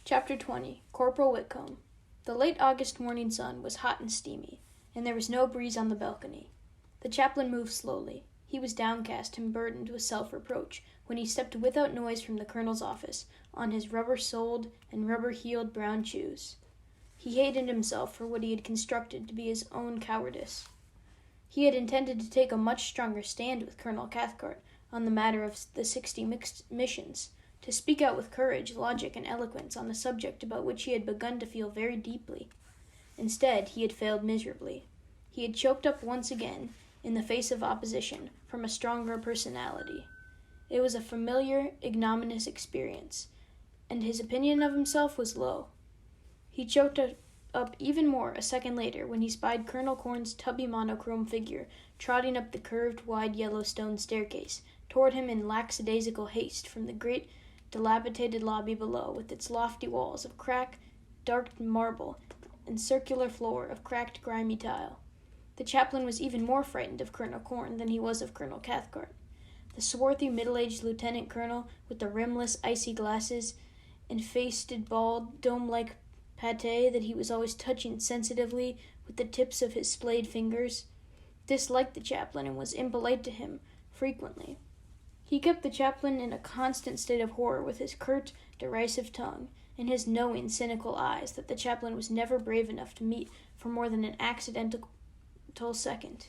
Chapter 20. Corporal Whitcomb. The late August morning sun was hot and steamy, and there was no breeze on the balcony. The chaplain moved slowly. He was downcast and burdened with self-reproach when he stepped without noise from the colonel's office on his rubber-soled and rubber-heeled brown shoes. He hated himself for what he had constructed to be his own cowardice. He had intended to take a much stronger stand with Colonel Cathcart on the matter of the 60 mixed missions, to speak out with courage, logic, and eloquence on a subject about which he had begun to feel very deeply. Instead, he had failed miserably. He had choked up once again, in the face of opposition from a stronger personality. It was a familiar, ignominious experience, and his opinion of himself was low. He choked up even more a second later when he spied Colonel Korn's tubby monochrome figure trotting up the curved, wide Yellowstone staircase toward him in lackadaisical haste from the great dilapidated lobby below, with its lofty walls of dark marble and circular floor of cracked, grimy tile. The chaplain was even more frightened of Colonel Korn than he was of Colonel Cathcart. The swarthy, middle-aged lieutenant colonel, with the rimless, icy glasses and feasted, bald, dome-like pate that he was always touching sensitively with the tips of his splayed fingers, disliked the chaplain and was impolite to him frequently. He kept the chaplain in a constant state of horror with his curt, derisive tongue and his knowing, cynical eyes that the chaplain was never brave enough to meet for more than an accidental second.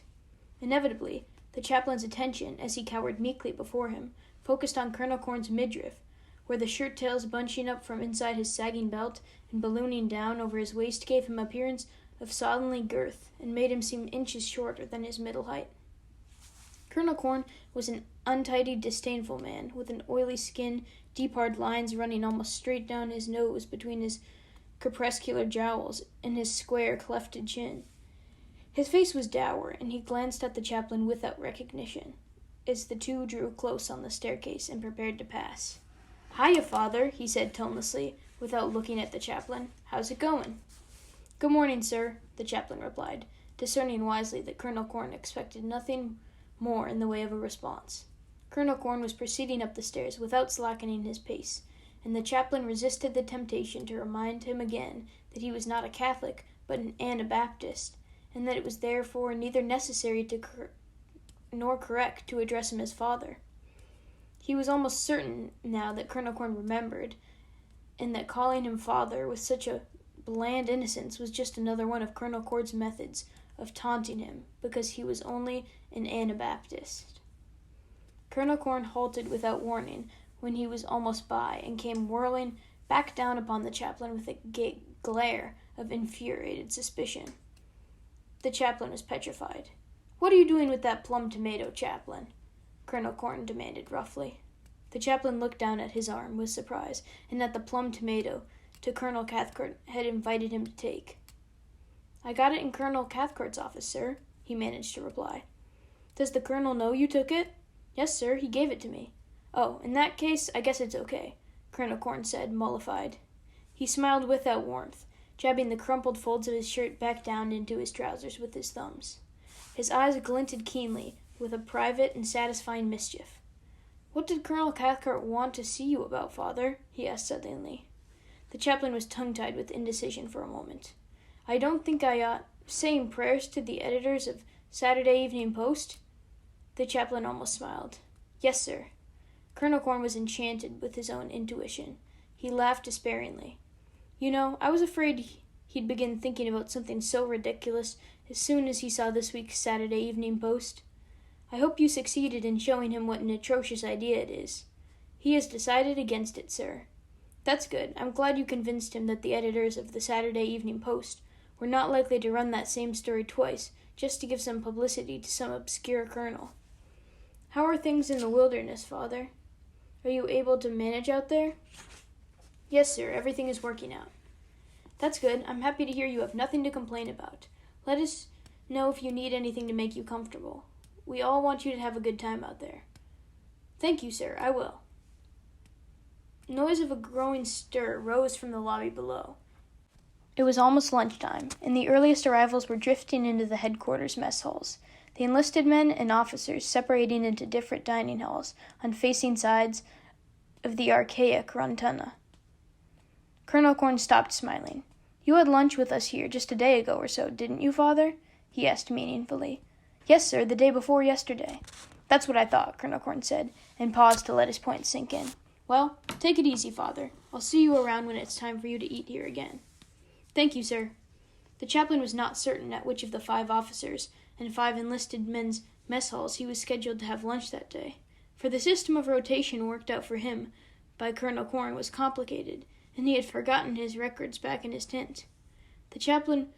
Inevitably, the chaplain's attention, as he cowered meekly before him, focused on Colonel Korn's midriff, where the shirt tails bunching up from inside his sagging belt and ballooning down over his waist gave him appearance of slovenly girth and made him seem inches shorter than his middle height. Colonel Korn was an untidy, disdainful man, with an oily skin, deep hard lines running almost straight down his nose between his crepuscular jowls and his square, clefted chin. His face was dour, and he glanced at the chaplain without recognition, as the two drew close on the staircase and prepared to pass. "Hiya, Father," he said tonelessly, without looking at the chaplain. "How's it going?" "Good morning, sir," the chaplain replied, discerning wisely that Colonel Korn expected nothing more in the way of a response. Colonel Korn was proceeding up the stairs without slackening his pace, and the chaplain resisted the temptation to remind him again that he was not a Catholic but an Anabaptist, and that it was therefore neither necessary nor correct to address him as Father. He was almost certain now that Colonel Korn remembered, and that calling him Father with such a bland innocence was just another one of Colonel Korn's methods of taunting him because he was only an Anabaptist. Colonel Korn halted without warning when he was almost by, and came whirling back down upon the chaplain with a glare of infuriated suspicion. The chaplain was petrified. "What are you doing with that plum tomato, chaplain?" Colonel Korn demanded roughly. The chaplain looked down at his arm with surprise, and at the plum tomato to Colonel Cathcart had invited him to take. "I got it in Colonel Cathcart's office, sir," he managed to reply. "Does the colonel know you took it?" "Yes, sir, he gave it to me." "Oh, in that case, I guess it's okay," Colonel Korn said, mollified. He smiled without warmth, jabbing the crumpled folds of his shirt back down into his trousers with his thumbs. His eyes glinted keenly with a private and satisfying mischief. "What did Colonel Cathcart want to see you about, Father?" he asked suddenly. The chaplain was tongue-tied with indecision for a moment. "I don't think I ought saying prayers to the editors of Saturday Evening Post?" The chaplain almost smiled. "Yes, sir." Colonel Korn was enchanted with his own intuition. He laughed despairingly. "You know, I was afraid he'd begin thinking about something so ridiculous as soon as he saw this week's Saturday Evening Post. I hope you succeeded in showing him what an atrocious idea it is. He has decided against it, sir." "That's good. I'm glad you convinced him that the editors of the Saturday Evening Post were not likely to run that same story twice just to give some publicity to some obscure colonel. How are things in the wilderness, Father? Are you able to manage out there?" "Yes, sir. Everything is working out." "That's good. I'm happy to hear you have nothing to complain about. Let us know if you need anything to make you comfortable. We all want you to have a good time out there." "Thank you, sir. I will." Noise of a growing stir rose from the lobby below. It was almost lunchtime, and the earliest arrivals were drifting into the headquarters mess halls, the enlisted men and officers separating into different dining halls on facing sides of the archaic rotunda. Colonel Korn stopped smiling. "You had lunch with us here just a day ago or so, didn't you, Father?" he asked meaningfully. "Yes, sir, the day before yesterday." "That's what I thought," Colonel Korn said, and paused to let his point sink in. "Well, take it easy, Father. I'll see you around when it's time for you to eat here again." "Thank you, sir." The chaplain was not certain at which of the 5 officers and 5 enlisted men's mess halls he was scheduled to have lunch that day, for the system of rotation worked out for him by Colonel Korn was complicated, and he had forgotten his records back in his tent. The chaplain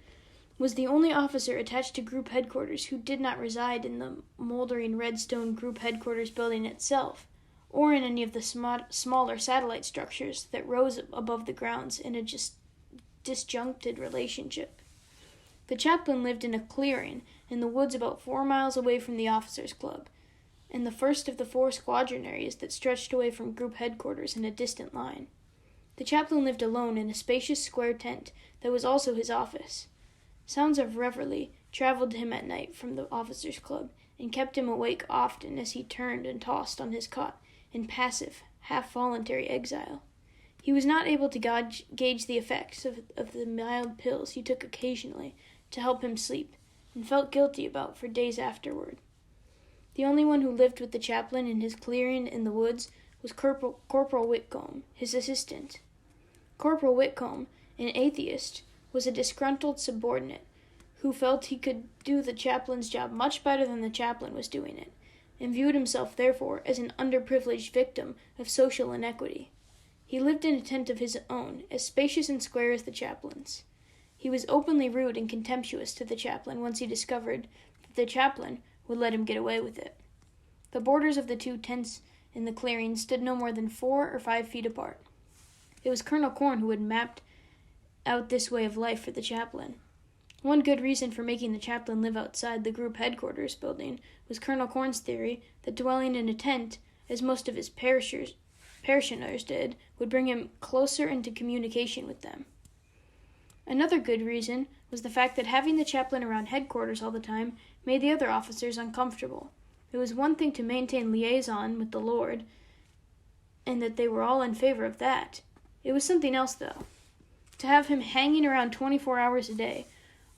was the only officer attached to group headquarters who did not reside in the moldering red stone group headquarters building itself, or in any of the smaller satellite structures that rose above the grounds in a disjuncted relationship. The chaplain lived in a clearing in the woods about 4 miles away from the officers' club, in the first of the 4 squadron areas that stretched away from group headquarters in a distant line. The chaplain lived alone in a spacious square tent that was also his office. Sounds of reveille traveled to him at night from the officers' club, and kept him awake often as he turned and tossed on his cot in passive, half-voluntary exile. He was not able to gauge the effects of the mild pills he took occasionally to help him sleep, and felt guilty about for days afterward. The only one who lived with the chaplain in his clearing in the woods was Corporal Whitcomb, his assistant. Corporal Whitcomb, an atheist, was a disgruntled subordinate who felt he could do the chaplain's job much better than the chaplain was doing it, and viewed himself, therefore, as an underprivileged victim of social inequity. He lived in a tent of his own, as spacious and square as the chaplain's. He was openly rude and contemptuous to the chaplain once he discovered that the chaplain would let him get away with it. The borders of the 2 tents in the clearing stood no more than 4 or 5 feet apart. It was Colonel Korn who had mapped out this way of life for the chaplain. One good reason for making the chaplain live outside the group headquarters building was Colonel Korn's theory that dwelling in a tent, as most of his parishioners did, would bring him closer into communication with them. Another good reason was the fact that having the chaplain around headquarters all the time made the other officers uncomfortable. It was one thing to maintain liaison with the Lord, and that they were all in favor of that. It was something else, though, to have him hanging around 24 hours a day,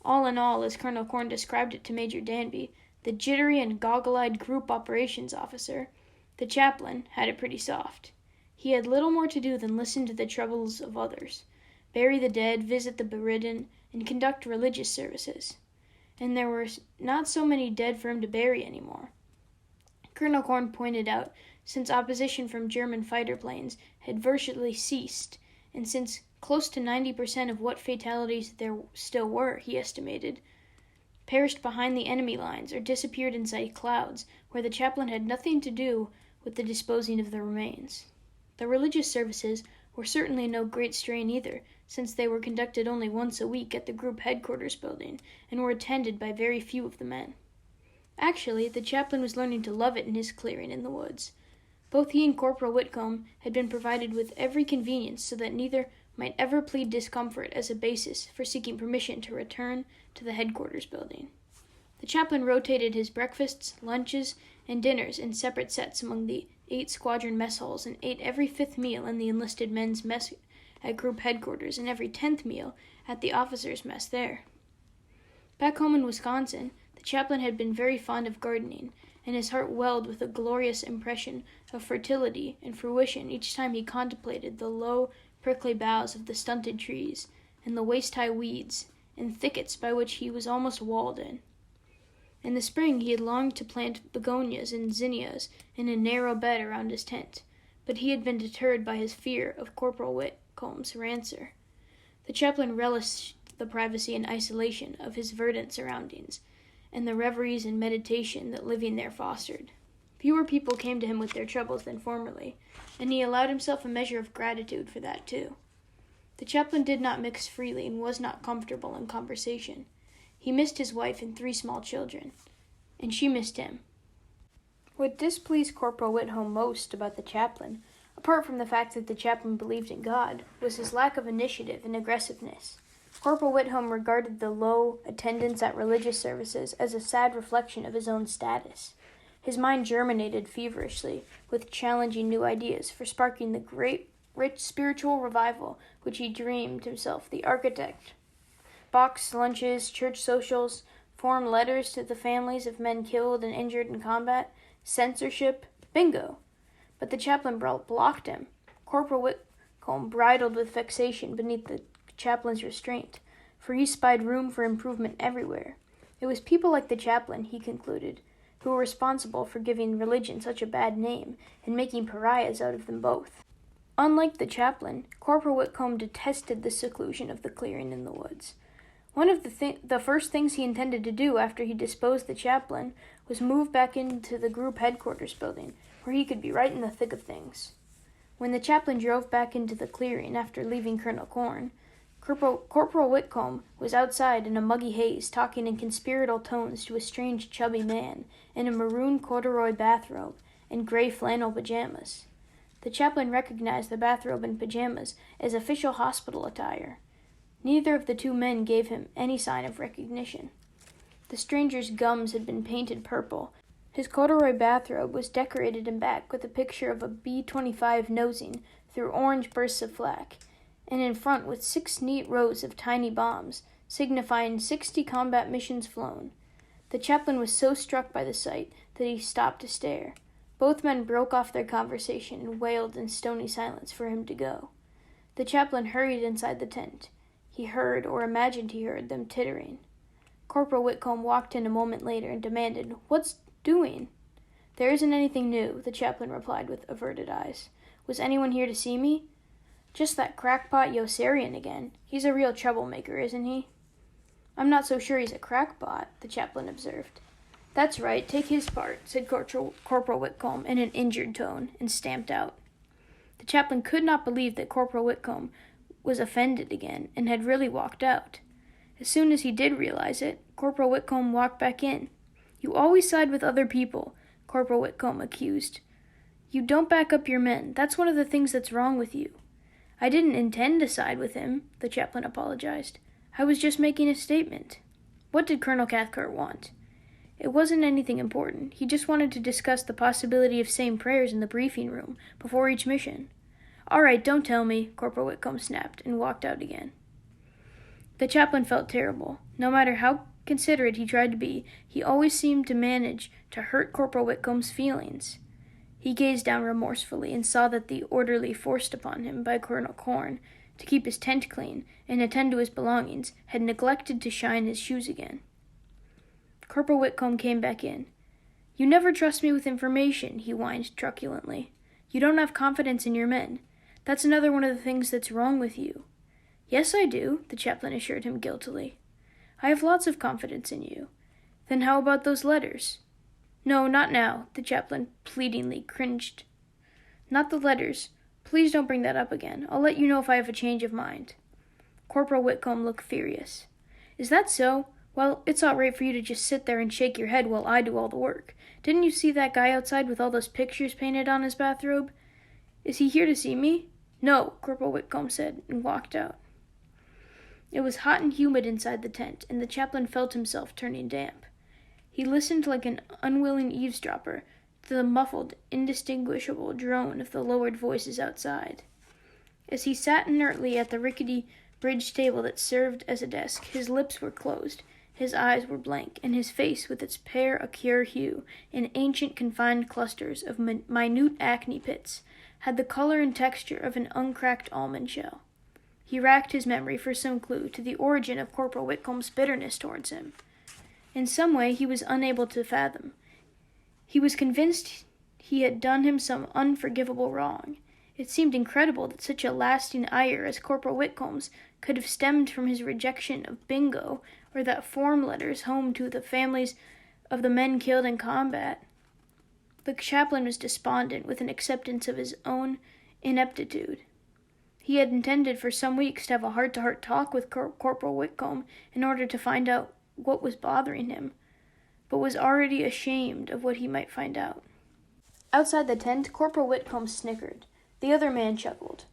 all in all, as Colonel Korn described it to Major Danby, the jittery and goggle-eyed group operations officer. The chaplain had it pretty soft. He had little more to do than listen to the troubles of others, bury the dead, visit the bedridden, and conduct religious services. And there were not so many dead for him to bury anymore. Colonel Korn pointed out, since opposition from German fighter planes had virtually ceased, and since close to 90% of what fatalities there still were, he estimated, perished behind the enemy lines or disappeared inside clouds, where the chaplain had nothing to do with the disposing of the remains. The religious services were certainly no great strain either, since they were conducted only once a week at the group headquarters building, and were attended by very few of the men. Actually, the chaplain was learning to love it in his clearing in the woods. Both he and Corporal Whitcomb had been provided with every convenience so that neither might ever plead discomfort as a basis for seeking permission to return to the headquarters building. The chaplain rotated his breakfasts, lunches, and dinners in separate sets among the 8 squadron mess halls, and ate every 5th meal in the enlisted men's mess at group headquarters and every 10th meal at the officers' mess there. Back home in Wisconsin, the chaplain had been very fond of gardening, and his heart welled with a glorious impression of fertility and fruition each time he contemplated the low, prickly boughs of the stunted trees, and the waist-high weeds and thickets by which he was almost walled in. In the spring he had longed to plant begonias and zinnias in a narrow bed around his tent, but he had been deterred by his fear of Corporal Whitcomb's rancour. The chaplain relished the privacy and isolation of his verdant surroundings, and the reveries and meditation that living there fostered. Fewer people came to him with their troubles than formerly, and he allowed himself a measure of gratitude for that too. The chaplain did not mix freely and was not comfortable in conversation. He missed his wife and 3 small children, and she missed him. What displeased Corporal Whitcomb most about the chaplain, apart from the fact that the chaplain believed in God, was his lack of initiative and aggressiveness. Corporal Whitcomb regarded the low attendance at religious services as a sad reflection of his own status. His mind germinated feverishly with challenging new ideas for sparking the great rich spiritual revival which he dreamed himself the architect. Boxed lunches, church socials, form letters to the families of men killed and injured in combat, censorship, bingo. But the chaplain blocked him. Corporal Whitcomb bridled with vexation beneath the chaplain's restraint, for he spied room for improvement everywhere. It was people like the chaplain, he concluded, who were responsible for giving religion such a bad name and making pariahs out of them both. Unlike the chaplain, Corporal Whitcomb detested the seclusion of the clearing in the woods. One of the first things he intended to do after he disposed the chaplain was move back into the group headquarters building, where he could be right in the thick of things. When the chaplain drove back into the clearing after leaving Colonel Korn, Corporal Whitcomb was outside in a muggy haze, talking in conspiratorial tones to a strange chubby man in a maroon corduroy bathrobe and gray flannel pajamas. The chaplain recognized the bathrobe and pajamas as official hospital attire. Neither of the two men gave him any sign of recognition. The stranger's gums had been painted purple. His corduroy bathrobe was decorated in back with a picture of a B-25 nosing through orange bursts of flak, and in front with 6 neat rows of tiny bombs, signifying 60 combat missions flown. The chaplain was so struck by the sight that he stopped to stare. Both men broke off their conversation and wailed in stony silence for him to go. The chaplain hurried inside the tent. He heard, or imagined he heard, them tittering. Corporal Whitcomb walked in a moment later and demanded, "What's doing?" "There isn't anything new," the chaplain replied with averted eyes. "Was anyone here to see me?" "Just that crackpot Yossarian again. He's a real troublemaker, isn't he?" "I'm not so sure he's a crackpot," the chaplain observed. "That's right, take his part," said Corporal Whitcomb in an injured tone, and stamped out. The chaplain could not believe that Corporal Whitcomb was offended again, and had really walked out. As soon as he did realize it, Corporal Whitcomb walked back in. "You always side with other people," Corporal Whitcomb accused. "You don't back up your men. That's one of the things that's wrong with you." "I didn't intend to side with him," the chaplain apologized. "I was just making a statement." "What did Colonel Cathcart want?" "It wasn't anything important. He just wanted to discuss the possibility of saying prayers in the briefing room before each mission." "All right, don't tell me," Corporal Whitcomb snapped, and walked out again. The chaplain felt terrible. No matter how considerate he tried to be, he always seemed to manage to hurt Corporal Whitcomb's feelings. He gazed down remorsefully and saw that the orderly forced upon him by Colonel Korn to keep his tent clean and attend to his belongings had neglected to shine his shoes again. Corporal Whitcomb came back in. "You never trust me with information," he whined truculently. "You don't have confidence in your men. That's another one of the things that's wrong with you." "Yes, I do," the chaplain assured him guiltily. "I have lots of confidence in you." "Then how about those letters?" "No, not now," the chaplain pleadingly cringed. "Not the letters. Please don't bring that up again. I'll let you know if I have a change of mind." Corporal Whitcomb looked furious. "Is that so? Well, it's all right for you to just sit there and shake your head while I do all the work. Didn't you see that guy outside with all those pictures painted on his bathrobe? Is he here to see me?" "No," Corporal Whitcomb said, and walked out. It was hot and humid inside the tent, and the chaplain felt himself turning damp. He listened like an unwilling eavesdropper to the muffled, indistinguishable drone of the lowered voices outside. As he sat inertly at the rickety bridge table that served as a desk, his lips were closed, his eyes were blank, and his face, with its pale ochre hue in ancient confined clusters of minute acne pits, had the color and texture of an uncracked almond shell. He racked his memory for some clue to the origin of Corporal Whitcomb's bitterness towards him. In some way he was unable to fathom. He was convinced he had done him some unforgivable wrong. It seemed incredible that such a lasting ire as Corporal Whitcomb's could have stemmed from his rejection of bingo, or that form letters home to the families of the men killed in combat. The chaplain was despondent with an acceptance of his own ineptitude. He had intended for some weeks to have a heart-to-heart talk with Corporal Whitcomb in order to find out what was bothering him, but was already ashamed of what he might find out. Outside the tent, Corporal Whitcomb snickered. The other man chuckled.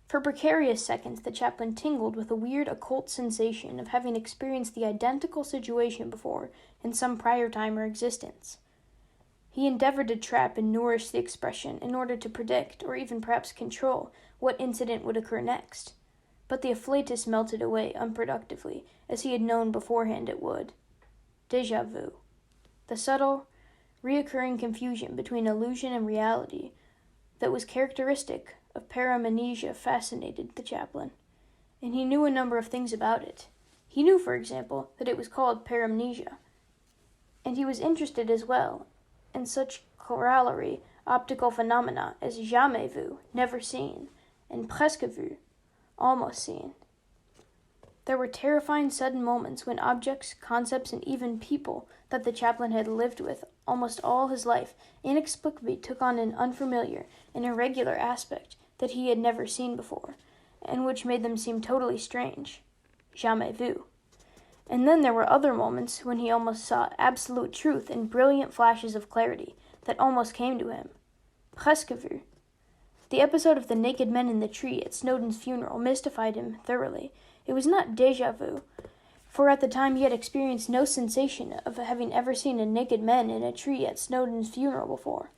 For precarious seconds, the chaplain tingled with a weird occult sensation of having experienced the identical situation before in some prior time or existence. He endeavored to trap and nourish the expression in order to predict, or even perhaps control, what incident would occur next. But the afflatus melted away unproductively, as he had known beforehand it would. Déjà vu. The subtle, reoccurring confusion between illusion and reality that was characteristic of paramnesia fascinated the chaplain, and he knew a number of things about it. He knew, for example, that it was called paramnesia, and he was interested as well in such corollary optical phenomena as jamais vu, never seen, and presque vu, almost seen. There were terrifying sudden moments when objects, concepts, and even people that the chaplain had lived with almost all his life inexplicably took on an unfamiliar and irregular aspect that he had never seen before, and which made them seem totally strange. Jamais vu. And then there were other moments when he almost saw absolute truth in brilliant flashes of clarity that almost came to him. Presque vu. The episode of the naked men in the tree at Snowdon's funeral mystified him thoroughly. It was not déjà vu, for at the time he had experienced no sensation of having ever seen a naked man in a tree at Snowdon's funeral before.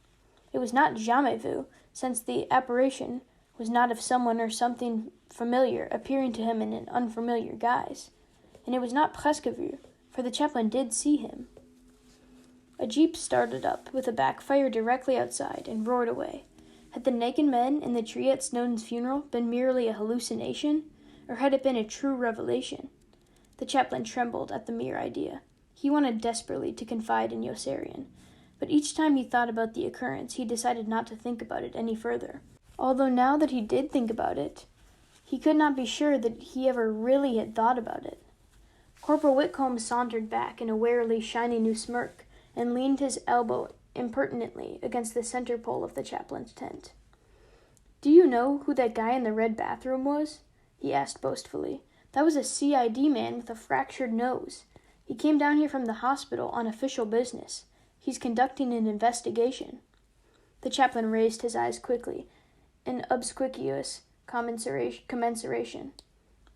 It was not jamais vu, since the apparition was not of someone or something familiar appearing to him in an unfamiliar guise. And it was not presque vu, for the chaplain did see him. A jeep started up, with a backfire directly outside, and roared away. Had the naked men in the tree at Snowdon's funeral been merely a hallucination, or had it been a true revelation? The chaplain trembled at the mere idea. He wanted desperately to confide in Yossarian, but each time he thought about the occurrence, he decided not to think about it any further. Although now that he did think about it, he could not be sure that he ever really had thought about it. Corporal Whitcomb sauntered back in a warily shiny new smirk, and leaned his elbow impertinently against the center pole of the chaplain's tent. "Do you know who that guy in the red bathroom was?" he asked boastfully. "That was a CID man with a fractured nose. He came down here from the hospital on official business. He's conducting an investigation." The chaplain raised his eyes quickly, in obsequious commensuration.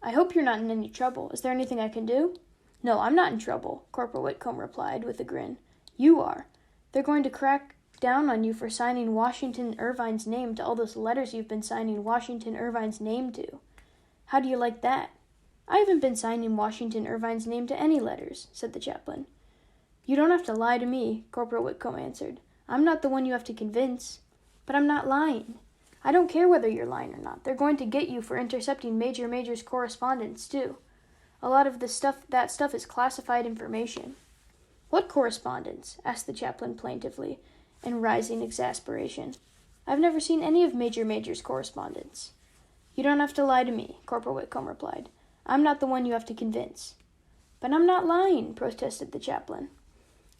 "I hope you're not in any trouble. Is there anything I can do?" "No, I'm not in trouble," Corporal Whitcomb replied with a grin. "You are. They're going to crack down on you for signing Washington Irvine's name to all those letters you've been signing Washington Irvine's name to. How do you like that?" "I haven't been signing Washington Irvine's name to any letters," said the chaplain. "You don't have to lie to me," Corporal Whitcomb answered. "I'm not the one you have to convince." "But I'm not lying." "I don't care whether you're lying or not. They're going to get you for intercepting Major's correspondence, too. A lot of that stuff is classified information." "What correspondence?" asked the chaplain plaintively, in rising exasperation. "I've never seen any of Major's correspondence." "You don't have to lie to me," Corporal Whitcomb replied. "I'm not the one you have to convince." "But I'm not lying," protested the chaplain.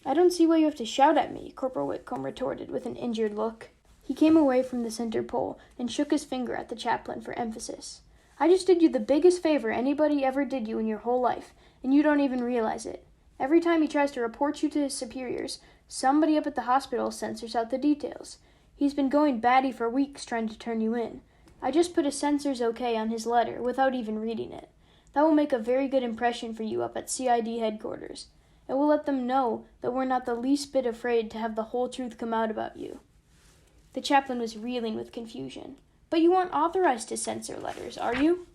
"I don't see why you have to shout at me," Corporal Whitcomb retorted with an injured look. He came away from the center pole and shook his finger at the chaplain for emphasis. "I just did you the biggest favor anybody ever did you in your whole life, and you don't even realize it. Every time he tries to report you to his superiors, somebody up at the hospital censors out the details. He's been going batty for weeks trying to turn you in. I just put a censor's okay on his letter without even reading it. That will make a very good impression for you up at CID headquarters. It will let them know that we're not the least bit afraid to have the whole truth come out about you." The chaplain was reeling with confusion. "But you aren't authorized to censor letters, are you?"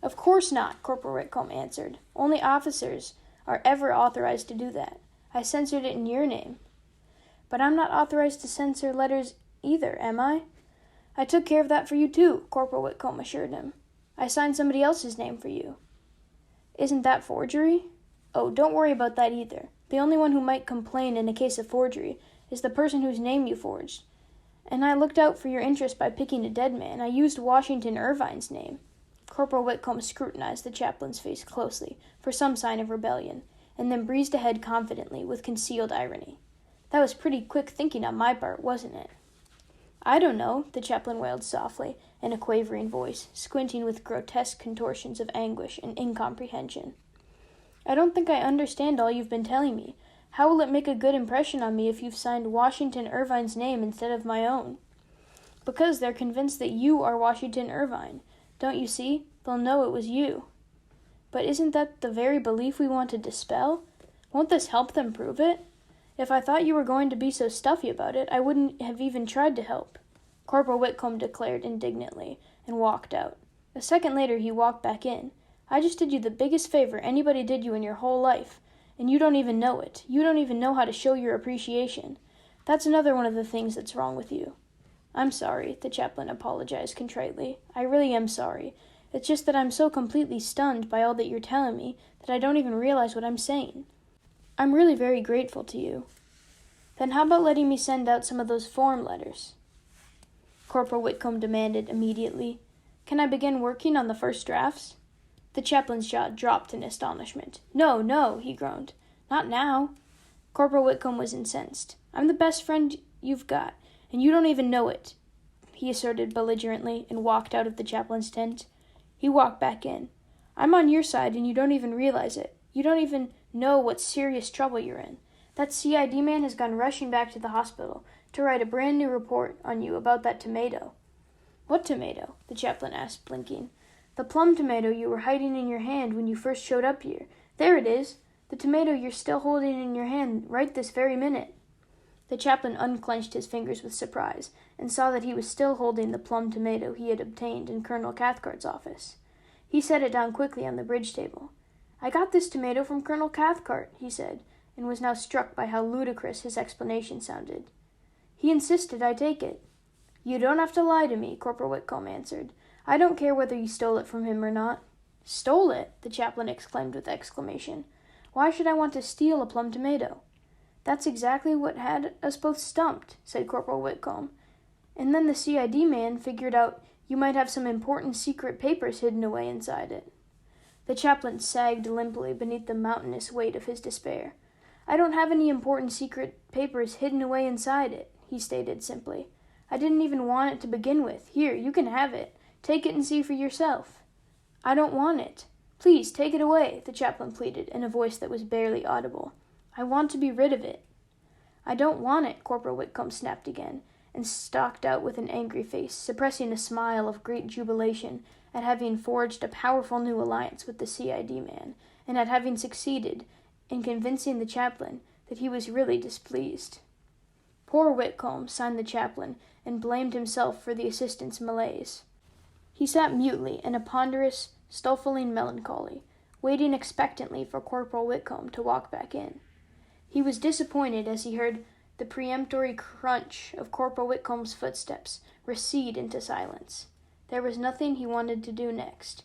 "Of course not," Corporal Whitcomb answered. "Only officers are ever authorized to do that. I censored it in your name." "But I'm not authorized to censor letters either, am I?" "I took care of that for you too," Corporal Whitcomb assured him. "I signed somebody else's name for you." "Isn't that forgery?" "Oh, don't worry about that either. The only one who might complain in a case of forgery is the person whose name you forged. And I looked out for your interest by picking a dead man. I used Washington Irvine's name." Corporal Whitcomb scrutinized the chaplain's face closely for some sign of rebellion, and then breezed ahead confidently with concealed irony. "That was pretty quick thinking on my part, wasn't it?" "I don't know," the chaplain wailed softly, in a quavering voice, squinting with grotesque contortions of anguish and incomprehension. "I don't think I understand all you've been telling me. How will it make a good impression on me if you've signed Washington Irvine's name instead of my own?" "Because they're convinced that you are Washington Irvine. Don't you see? They'll know it was you." "But isn't that the very belief we want to dispel? Won't this help them prove it? If I thought you were going to be so stuffy about it, I wouldn't have even tried to help," Corporal Whitcomb declared indignantly, and walked out. A second later, he walked back in. I just did you the biggest favor anybody did you in your whole life, and you don't even know it. You don't even know how to show your appreciation. That's another one of the things that's wrong with you. I'm sorry, the chaplain apologized contritely. I really am sorry. It's just that I'm so completely stunned by all that you're telling me that I don't even realize what I'm saying. I'm really very grateful to you. Then how about letting me send out some of those form letters? Corporal Whitcomb demanded immediately. Can I begin working on the first drafts? The chaplain's jaw dropped in astonishment. No, no, he groaned. Not now. Corporal Whitcomb was incensed. I'm the best friend you've got, and you don't even know it, he asserted belligerently, and walked out of the chaplain's tent. He walked back in. I'm on your side, and you don't even realize it. You don't even know what serious trouble you're in. That CID man has gone rushing back to the hospital to write a brand new report on you about that tomato. What tomato? The chaplain asked, blinking. The plum tomato you were hiding in your hand when you first showed up here. There it is. The tomato you're still holding in your hand right this very minute. The chaplain unclenched his fingers with surprise, and saw that he was still holding the plum tomato he had obtained in Colonel Cathcart's office. He set it down quickly on the bridge table. I got this tomato from Colonel Cathcart, he said, and was now struck by how ludicrous his explanation sounded. He insisted I take it. You don't have to lie to me, Corporal Whitcomb answered. I don't care whether you stole it from him or not. Stole it? The chaplain exclaimed with exclamation. Why should I want to steal a plum tomato? That's exactly what had us both stumped, said Corporal Whitcomb. And then the CID man figured out you might have some important secret papers hidden away inside it. The chaplain sagged limply beneath the mountainous weight of his despair. I don't have any important secret papers hidden away inside it, he stated simply. I didn't even want it to begin with. Here, you can have it. Take it and see for yourself. I don't want it. Please, take it away, the chaplain pleaded in a voice that was barely audible. I want to be rid of it. I don't want it, Corporal Whitcomb snapped again, and stalked out with an angry face, suppressing a smile of great jubilation at having forged a powerful new alliance with the CID man, and at having succeeded in convincing the chaplain that he was really displeased. Poor Whitcomb, sighed the chaplain, and blamed himself for the assistant's malaise. He sat mutely in a ponderous, stifling melancholy, waiting expectantly for Corporal Whitcomb to walk back in. He was disappointed as he heard the peremptory crunch of Corporal Whitcomb's footsteps recede into silence. There was nothing he wanted to do next.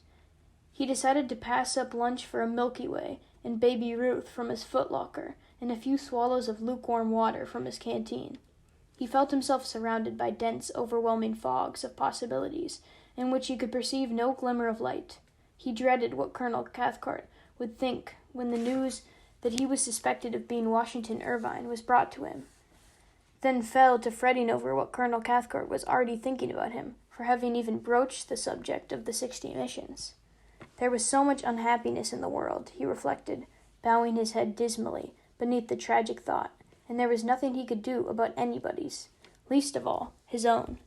He decided to pass up lunch for a Milky Way and Baby Ruth from his footlocker and a few swallows of lukewarm water from his canteen. He felt himself surrounded by dense, overwhelming fogs of possibilities in which he could perceive no glimmer of light. He dreaded what Colonel Cathcart would think when the news that he was suspected of being Washington Irvine was brought to him, then fell to fretting over what Colonel Cathcart was already thinking about him for having even broached the subject of the 60 missions. There was so much unhappiness in the world, he reflected, bowing his head dismally beneath the tragic thought, and there was nothing he could do about anybody's, least of all his own.